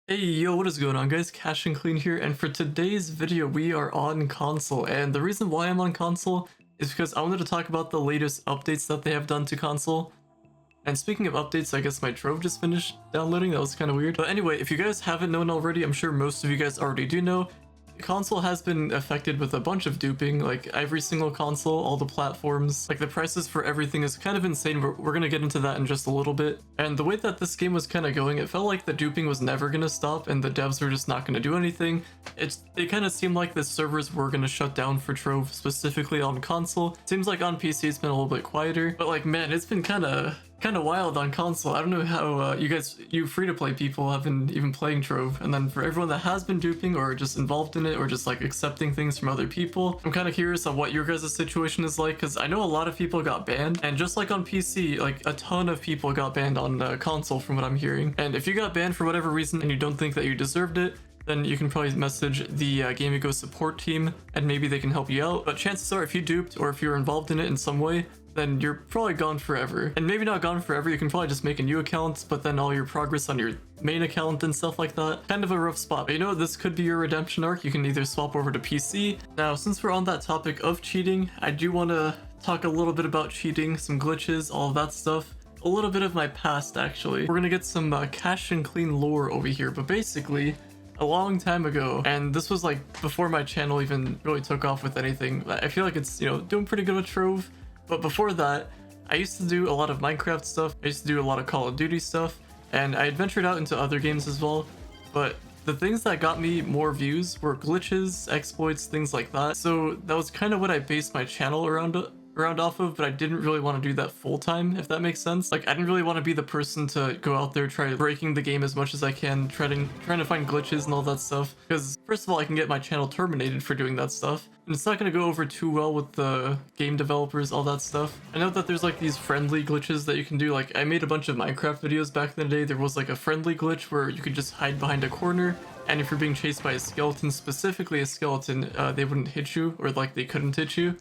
Hey yo, what is going on guys? Cash and Clean here, and for today's video we are on console, and the reason why I'm on console is because I wanted to talk about the latest updates that they have done to console. And speaking of updates, I guess my Trove just finished downloading. That was kind of weird. But anyway, if you guys haven't known already, I'm sure most of you guys already do know, the console has been affected with a bunch of duping. Like every single console, all the platforms, like the prices for everything is kind of insane. We're gonna get into that in just a little bit. And the way that this game was kind of going, it felt like the duping was never gonna stop and the devs were just not gonna do anything. It kind of seemed like the servers were gonna shut down for Trove, specifically on console. Seems like on PC it's been a little bit quieter, but like man, it's been kind of wild on console. I don't know how you free-to-play people have been even playing Trove, and then for everyone that has been duping or just involved in it or just like accepting things from other people, I'm kind of curious on what your guys' situation is like, because I know a lot of people got banned, and just like on PC, like a ton of people got banned on console from what I'm hearing. And if you got banned for whatever reason and you don't think that you deserved it, then you can probably message the GameGo support team and maybe they can help you out. But chances are, if you duped or if you're involved in it in some way, then you're probably gone forever. And maybe not gone forever, you can probably just make a new account, but then all your progress on your main account and stuff like that, kind of a rough spot. But you know, this could be your redemption arc. You can either swap over to PC. Now, since we're on that topic of cheating, I do want to talk a little bit about cheating, some glitches, all of that stuff. A little bit of my past, actually. We're gonna get some Cash and Clean lore over here, but basically, a long time ago, and this was like before my channel even really took off with anything. I feel like it's, you know, doing pretty good with Trove. But before that, I used to do a lot of Minecraft stuff, I used to do a lot of Call of Duty stuff, and I had ventured out into other games as well, but the things that got me more views were glitches, exploits, things like that. So that was kind of what I based my channel around off of, but I didn't really want to do that full time, if that makes sense. Like I didn't really want to be the person to go out there try breaking the game as much as I can, trying to find glitches and all that stuff, because first of all I can get my channel terminated for doing that stuff, and it's not going to go over too well with the game developers, all that stuff. I know that there's like these friendly glitches that you can do. Like I made a bunch of Minecraft videos back in the day. There was like a friendly glitch where you could just hide behind a corner, and if you're being chased by a skeleton, specifically a skeleton, they wouldn't hit you, or like they couldn't hit you.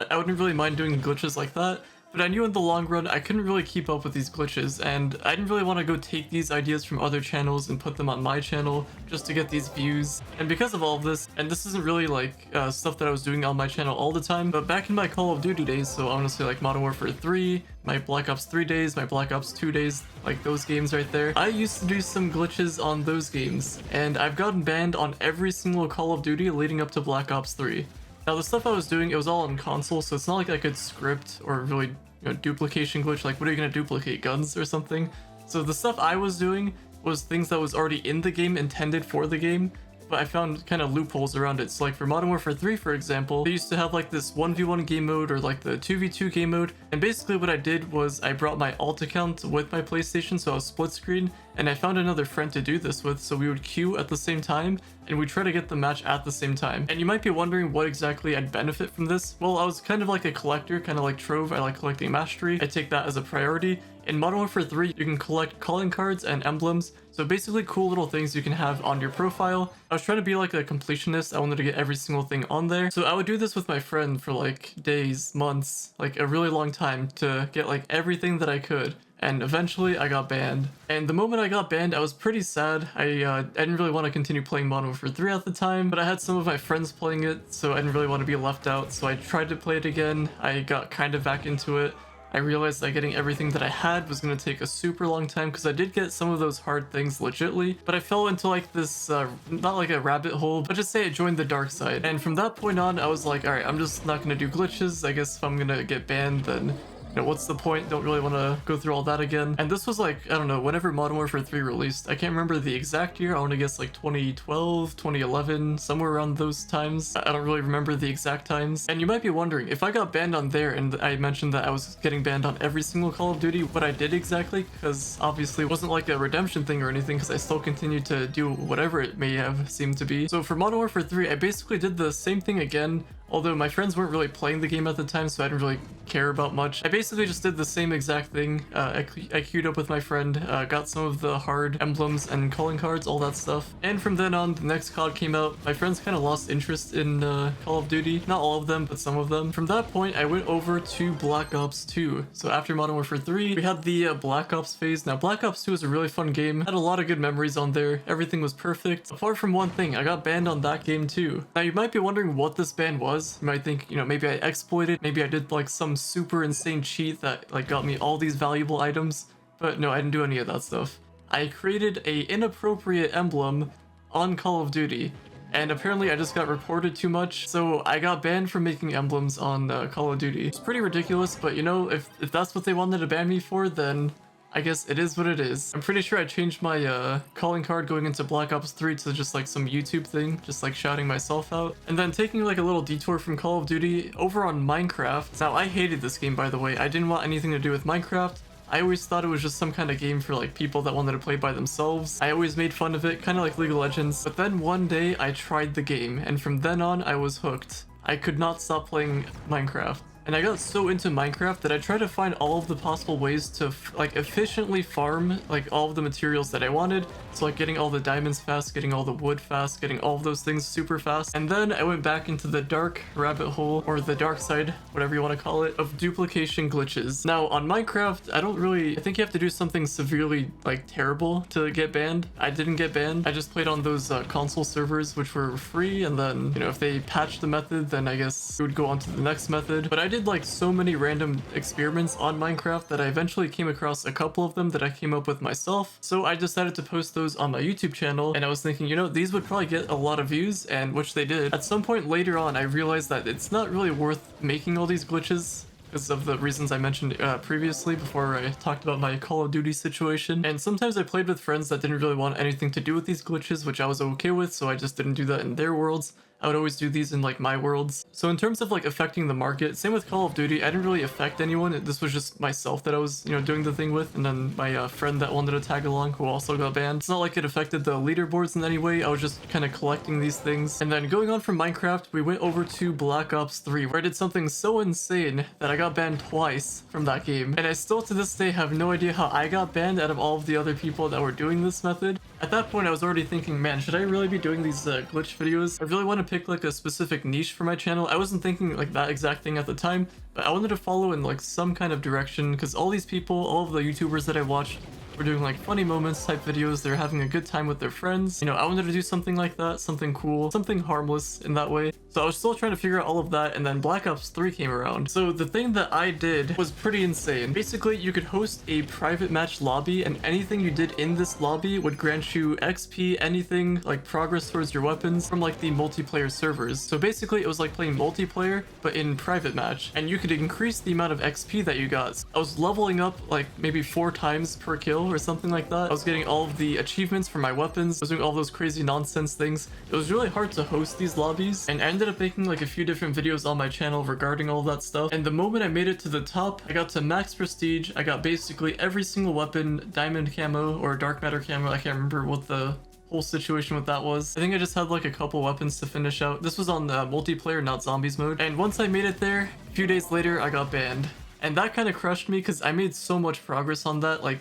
I wouldn't really mind doing glitches like that, but I knew in the long run I couldn't really keep up with these glitches, and I didn't really want to go take these ideas from other channels and put them on my channel just to get these views. And because of all of this, and this isn't really like stuff that I was doing on my channel all the time, but back in my Call of Duty days, so honestly like Modern Warfare 3, my Black Ops 3 days, my Black Ops 2 days, like those games right there, I used to do some glitches on those games, and I've gotten banned on every single Call of Duty leading up to Black Ops 3. Now the stuff I was doing, it was all on console, so it's not like I could script or really, you know, duplication glitch, like what are you gonna duplicate, guns or something? So the stuff I was doing was things that was already in the game, intended for the game, but I found kind of loopholes around it. So like for Modern Warfare 3, for example, they used to have like this 1v1 game mode or like the 2v2 game mode, and basically what I did was I brought my alt account with my PlayStation, so I was split screen, and I found another friend to do this with, so we would queue at the same time, and we'd try to get the match at the same time. And you might be wondering what exactly I'd benefit from this. Well, I was kind of like a collector, kind of like Trove. I like collecting mastery. I take that as a priority. In Modern Warfare 3, you can collect calling cards and emblems, so basically cool little things you can have on your profile. I was trying to be like a completionist. I wanted to get every single thing on there. So I would do this with my friend for like days, months, like a really long time to get like everything that I could. And eventually I got banned. And the moment I got banned, I was pretty sad. I didn't really want to continue playing Modern Warfare 3 at the time, but I had some of my friends playing it, so I didn't really want to be left out. So I tried to play it again. I got kind of back into it. I realized that getting everything that I had was going to take a super long time, because I did get some of those hard things legitly, but I fell into like this, not like a rabbit hole, but just say I joined the dark side. And from that point on, I was like, alright, I'm just not going to do glitches. I guess if I'm going to get banned, then you know, what's the point? Don't really want to go through all that again. And this was like, I don't know, whenever Modern Warfare 3 released. I can't remember the exact year. I want to guess like 2012, 2011, somewhere around those times. I don't really remember the exact times. And you might be wondering, if I got banned on there and I mentioned that I was getting banned on every single Call of Duty, what I did exactly, because obviously it wasn't like a redemption thing or anything, because I still continued to do whatever it may have seemed to be. So for Modern Warfare 3, I basically did the same thing again, Although my friends weren't really playing the game at the time, so I didn't really care about much. I basically just did the same exact thing. I queued up with my friend, got some of the hard emblems and calling cards, all that stuff. And from then on, the next COD came out. My friends kind of lost interest in Call of Duty. Not all of them, but some of them. From that point, I went over to Black Ops 2. So after Modern Warfare 3, we had the Black Ops phase. Now, Black Ops 2 was a really fun game. Had a lot of good memories on there. Everything was perfect. Apart from one thing, I got banned on that game too. Now, you might be wondering what this ban was. You might think, you know, maybe I exploited, maybe I did like some super insane cheat that like got me all these valuable items, but no, I didn't do any of that stuff. I created a inappropriate emblem on Call of Duty, and apparently I just got reported too much, so I got banned from making emblems on Call of Duty. It's pretty ridiculous, but you know, if that's what they wanted to ban me for, then I guess it is what it is. I'm pretty sure I changed my calling card going into Black Ops 3 to just like some YouTube thing, just like shouting myself out. And then taking like a little detour from Call of Duty over on Minecraft. Now, I hated this game, by the way. I didn't want anything to do with Minecraft. I always thought it was just some kind of game for like people that wanted to play by themselves. I always made fun of it, kind of like League of Legends. But then one day I tried the game, and from then on I was hooked. I could not stop playing Minecraft. And I got so into Minecraft that I tried to find all of the possible ways to like efficiently farm like all of the materials that I wanted. So like getting all the diamonds fast, getting all the wood fast, getting all of those things super fast. And then I went back into the dark rabbit hole, or the dark side, whatever you want to call it, of duplication glitches. Now on Minecraft, I think you have to do something severely like terrible to get banned. I didn't get banned. I just played on those console servers, which were free. And then, you know, if they patched the method, then I guess it would go on to the next method. But I did like so many random experiments on Minecraft that I eventually came across a couple of them that I came up with myself. So I decided to post those on my YouTube channel, and I was thinking, you know, these would probably get a lot of views, and which they did. At some point later on, I realized that it's not really worth making all these glitches, because of the reasons I mentioned previously before I talked about my Call of Duty situation. And sometimes I played with friends that didn't really want anything to do with these glitches, which I was okay with, so I just didn't do that in their worlds. I would always do these in like my worlds. So in terms of like affecting the market, same with Call of Duty, I didn't really affect anyone. This was just myself that I was, you know, doing the thing with, and then my friend that wanted to tag along who also got banned. It's not like it affected the leaderboards in any way. I was just kind of collecting these things. And then going on from Minecraft, we went over to Black Ops 3, where I did something so insane that I got banned twice from that game. And I still to this day have no idea how I got banned out of all of the other people that were doing this method. At that point, I was already thinking, man, should I really be doing these glitch videos? I really want to pick like a specific niche for my channel. I wasn't thinking like that exact thing at the time, but I wanted to follow in like some kind of direction, because all these people, all of the YouTubers that I watched, were doing like funny moments type videos. They're having a good time with their friends. You know, I wanted to do something like that, something cool, something harmless in that way. So I was still trying to figure out all of that, and then Black Ops 3 came around. So the thing that I did was pretty insane. Basically, you could host a private match lobby, and anything you did in this lobby would grant you XP, anything like progress towards your weapons from like the multiplayer servers. So basically, it was like playing multiplayer, but in private match, and you could increase the amount of XP that you got. I was leveling up like maybe 4 times per kill or something like that. I was getting all of the achievements for my weapons. I was doing all those crazy nonsense things. It was really hard to host these lobbies, and I ended up making like a few different videos on my channel regarding all of that stuff. And the moment I made it to the top, I got to max prestige. I got basically every single weapon, diamond camo or dark matter camo. I can't remember what the whole situation with that was. I think I just had like a couple weapons to finish out. This was on the multiplayer, not zombies mode. And once I made it there, a few days later, I got banned. And that kind of crushed me, because I made so much progress on that, like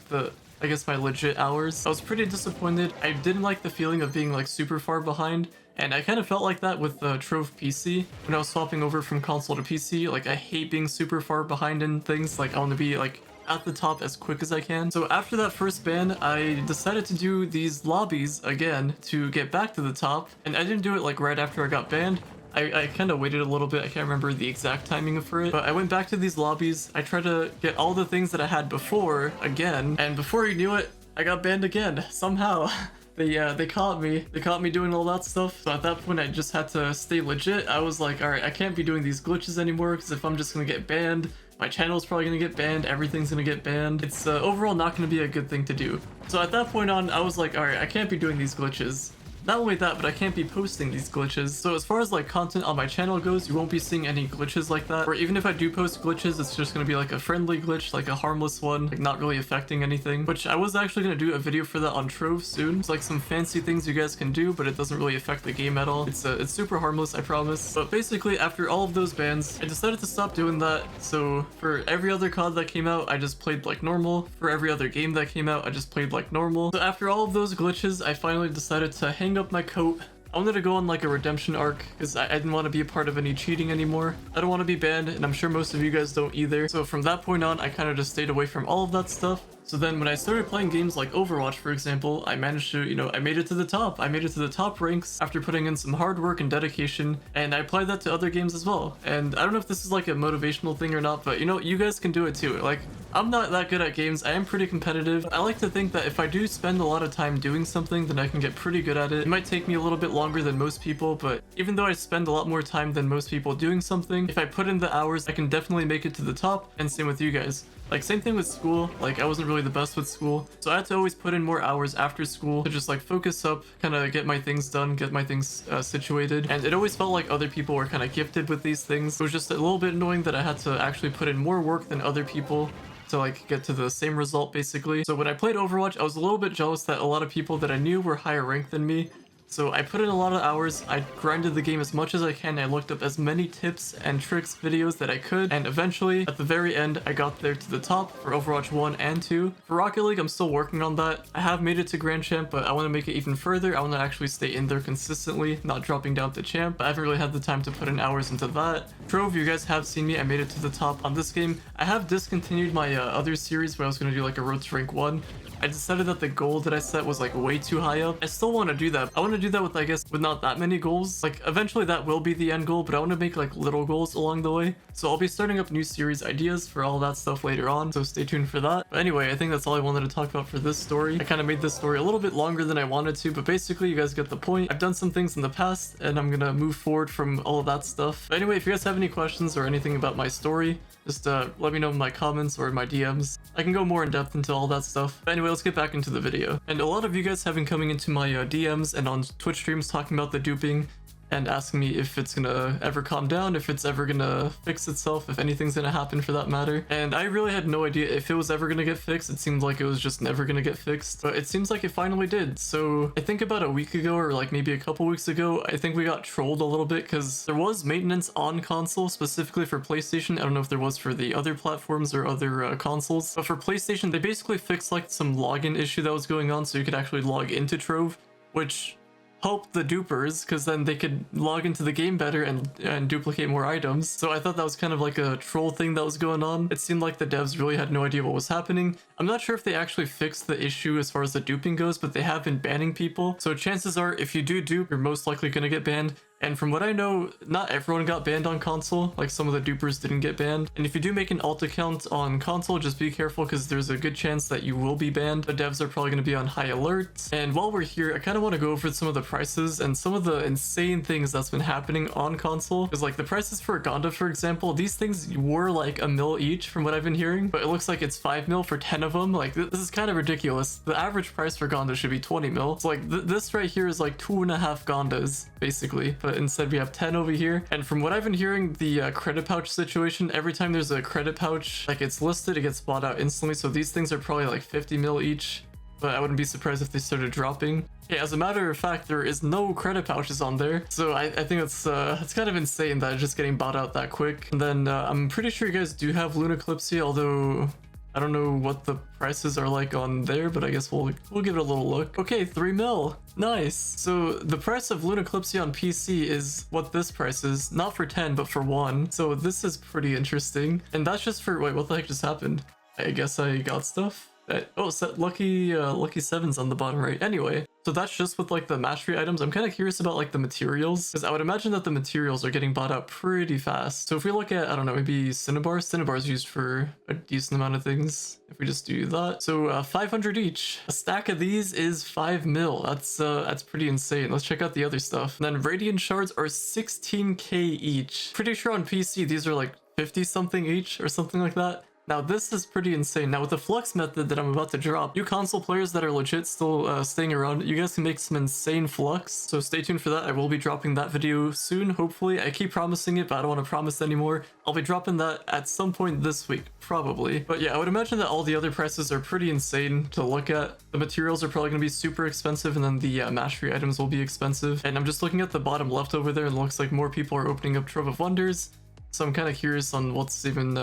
I guess my legit hours. I was pretty disappointed. I didn't like the feeling of being like super far behind, and I kind of felt like that with the Trove PC when I was swapping over from console to PC. Like, I hate being super far behind in things. Like, I want to be like at the top as quick as I can. So after that first ban, I decided to do these lobbies again to get back to the top, and I didn't do it like right after I got banned. I kind of waited a little bit. I can't remember the exact timing for it, but I went back to these lobbies. I tried to get all the things that I had before again, and before you knew it, I got banned again somehow. They caught me. They caught me doing all that stuff. So at that point, I just had to stay legit. I was like, all right, I can't be doing these glitches anymore, because if I'm just gonna get banned, my channel's probably gonna get banned, everything's gonna get banned. It's overall not gonna be a good thing to do. So at that point on, I was like, all right, I can't be doing these glitches. not only that, but I can't be posting these glitches. So as far as like content on my channel goes, you won't be seeing any glitches like that. Or even if I do post glitches, it's just gonna be like a friendly glitch, like a harmless one, like not really affecting anything. Which I was actually gonna do a video for that on Trove soon. It's like some fancy things you guys can do, but it doesn't really affect the game at all. It's super harmless, I promise. But basically, after all of those bans, I decided to stop doing that. So for every other COD that came out, I just played like normal. For every other game that came out, I just played like normal. So after all of those glitches, I finally decided to hang up my coat. I wanted to go on like a redemption arc because I didn't want to be a part of any cheating anymore. I don't want to be banned, and I'm sure most of you guys don't either. So from that point on, I kind of just stayed away from all of that stuff. So then when I started playing games like Overwatch, for example, I managed to, I made it to the top. I made it to the top ranks after putting in some hard work and dedication, and I applied that to other games as well. And I don't know if this is like a motivational thing or not, but you guys can do it too. Like, I'm not that good at games. I am pretty competitive. I like to think that if I do spend a lot of time doing something, then I can get pretty good at it. It might take me a little bit longer than most people, but even though I spend a lot more time than most people doing something, if I put in the hours, I can definitely make it to the top, and same with you guys. Like, same thing with school. Like, I wasn't really the best with school, so I had to always put in more hours after school to just like focus up, kind of get my things done, get my things situated. And it always felt like other people were kind of gifted with these things. It was just a little bit annoying that I had to actually put in more work than other people to like get to the same result, basically. So when I played Overwatch, I was a little bit jealous that a lot of people that I knew were higher ranked than me. So I put in a lot of hours, I grinded the game as much as I can, I looked up as many tips and tricks videos that I could, and eventually, at the very end, I got there to the top for Overwatch 1 and 2. For Rocket League, I'm still working on that. I have made it to Grand Champ, but I want to make it even further. I want to actually stay in there consistently, not dropping down to Champ. I haven't really had the time to put in hours into that. Trove, you guys have seen me, I made it to the top on this game. I have discontinued my other series where I was going to do like a Road to Rank 1. I decided that the goal that I set was like way too high up. I still want to do that. I want to do that with, I guess, with not that many goals. Like, eventually that will be the end goal, but I want to make like little goals along the way. So I'll be starting up new series ideas for all that stuff later on, so stay tuned for that. But anyway, I think that's all I wanted to talk about for this story. I kind of made this story a little bit longer than I wanted to, but basically you guys get the point. I've done some things in the past, and I'm gonna move forward from all of that stuff. But anyway, if you guys have any questions or anything about my story, just let me know in my comments or in my DMs. I can go more in depth into all that stuff. But anyway, let's get back into the video. And a lot of you guys have been coming into my DMs and on Twitch streams talking about the duping and asking me if it's gonna ever calm down, if it's ever gonna fix itself, if anything's gonna happen for that matter. And I really had no idea if it was ever gonna get fixed. It seemed like it was just never gonna get fixed, but it seems like it finally did. So I think about a week ago, or like maybe a couple weeks ago, I think we got trolled a little bit because there was maintenance on console specifically for PlayStation. I don't know if there was for the other platforms or other consoles, but for PlayStation, they basically fixed like some login issue that was going on so you could actually log into Trove, which help the dupers because then they could log into the game better and duplicate more items. So I thought that was kind of like a troll thing that was going on. It seemed like the devs really had no idea what was happening. I'm not sure if they actually fixed the issue as far as the duping goes, but they have been banning people. So chances are if you do dupe, you're most likely going to get banned. And from what I know, not everyone got banned on console, like some of the dupers didn't get banned. And if you do make an alt account on console, just be careful because there's a good chance that you will be banned. The devs are probably going to be on high alert. And while we're here, I kind of want to go over some of the prices and some of the insane things that's been happening on console. Because like the prices for Gonda, for example, these things were like $1 mil each from what I've been hearing, but it looks like it's 5 mil for 10 of them. Like this is kind of ridiculous. The average price for Gonda should be 20 mil. So like this right here is like 2.5 Gondas basically, but instead we have 10 over here. And from what I've been hearing, the credit pouch situation, every time there's a credit pouch like it's listed, it gets bought out instantly. So these things are probably like 50 mil each, but I wouldn't be surprised if they started dropping. Yeah, as a matter of fact, there is no credit pouches on there, so I think it's kind of insane that it's just getting bought out that quick. And then I'm pretty sure you guys do have Lunaclipsy, although I don't know what the prices are like on there, but I guess we'll give it a little look. Okay, 3 mil. Nice. So the price of Lunaclipsy on PC is what this price is, not for 10, but for 1. So this is pretty interesting. And that's just for, wait, what the heck just happened? I guess I got stuff. Oh, lucky 7's on the bottom right. Anyway, so that's just with like the mastery items. I'm kind of curious about like the materials, because I would imagine that the materials are getting bought out pretty fast. So if we look at, I don't know, maybe Cinnabar's used for a decent amount of things. If we just do that, so 500 each. A stack of these is 5 mil. That's pretty insane. Let's check out the other stuff. And then Radiant shards are 16k each. Pretty sure on PC these are like 50 something each or something like that. Now this is pretty insane. Now with the flux method that I'm about to drop, you console players that are legit still staying around, you guys can make some insane flux. So stay tuned for that. I will be dropping that video soon, hopefully. I keep promising it, but I don't want to promise anymore. I'll be dropping that at some point this week, probably. But yeah, I would imagine that all the other prices are pretty insane to look at. The materials are probably going to be super expensive, and then the mastery items will be expensive. And I'm just looking at the bottom left over there, and it looks like more people are opening up Trove of Wonders. So I'm kind of curious on what's going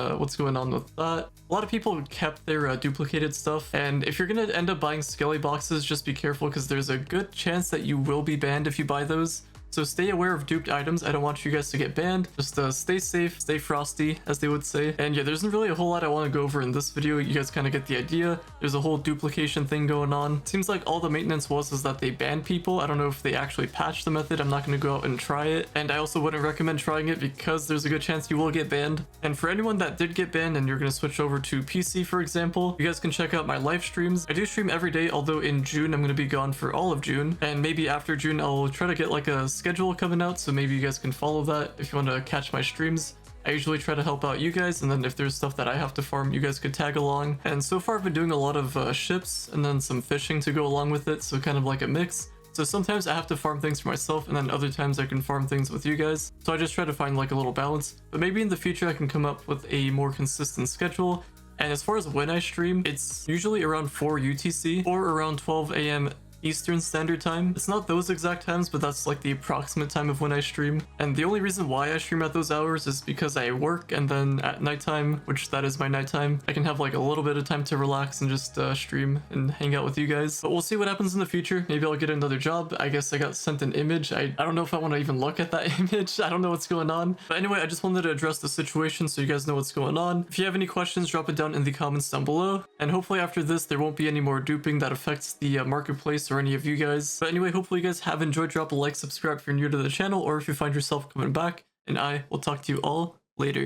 on with that. A lot of people kept their duplicated stuff, and if you're gonna end up buying skelly boxes, just be careful because there's a good chance that you will be banned if you buy those. So stay aware of duped items. I don't want you guys to get banned. Just stay safe, stay frosty, as they would say. And yeah, there isn't really a whole lot I want to go over in this video. You guys kind of get the idea. There's a whole duplication thing going on. Seems like all the maintenance was that they banned people. I don't know if they actually patched the method. I'm not going to go out and try it. And I also wouldn't recommend trying it because there's a good chance you will get banned. And for anyone that did get banned and you're going to switch over to PC, for example, you guys can check out my live streams. I do stream every day, although in June I'm going to be gone for all of June. And maybe after June I'll try to get like a schedule coming out, so maybe you guys can follow that if you want to catch my streams. I usually try to help out you guys, and then if there's stuff that I have to farm, you guys could tag along. And so far I've been doing a lot of ships and then some fishing to go along with it, so kind of like a mix. So sometimes I have to farm things for myself, and then other times I can farm things with you guys. So I just try to find like a little balance, but maybe in the future I can come up with a more consistent schedule. And as far as when I stream, it's usually around 4 UTC or around 12 AM Eastern Standard Time. It's not those exact times, but that's like the approximate time of when I stream. And the only reason why I stream at those hours is because I work, and then at nighttime, which that is my nighttime, I can have like a little bit of time to relax and just stream and hang out with you guys. But we'll see what happens in the future. Maybe I'll get another job. I guess I got sent an image. I don't know if I want to even look at that image. I don't know what's going on. But anyway, I just wanted to address the situation so you guys know what's going on. If you have any questions, drop it down in the comments down below. And hopefully after this, there won't be any more duping that affects the marketplace or any of you guys. But anyway, hopefully you guys have enjoyed. Drop a like, subscribe if you're new to the channel, or if you find yourself coming back, and I will talk to you all later.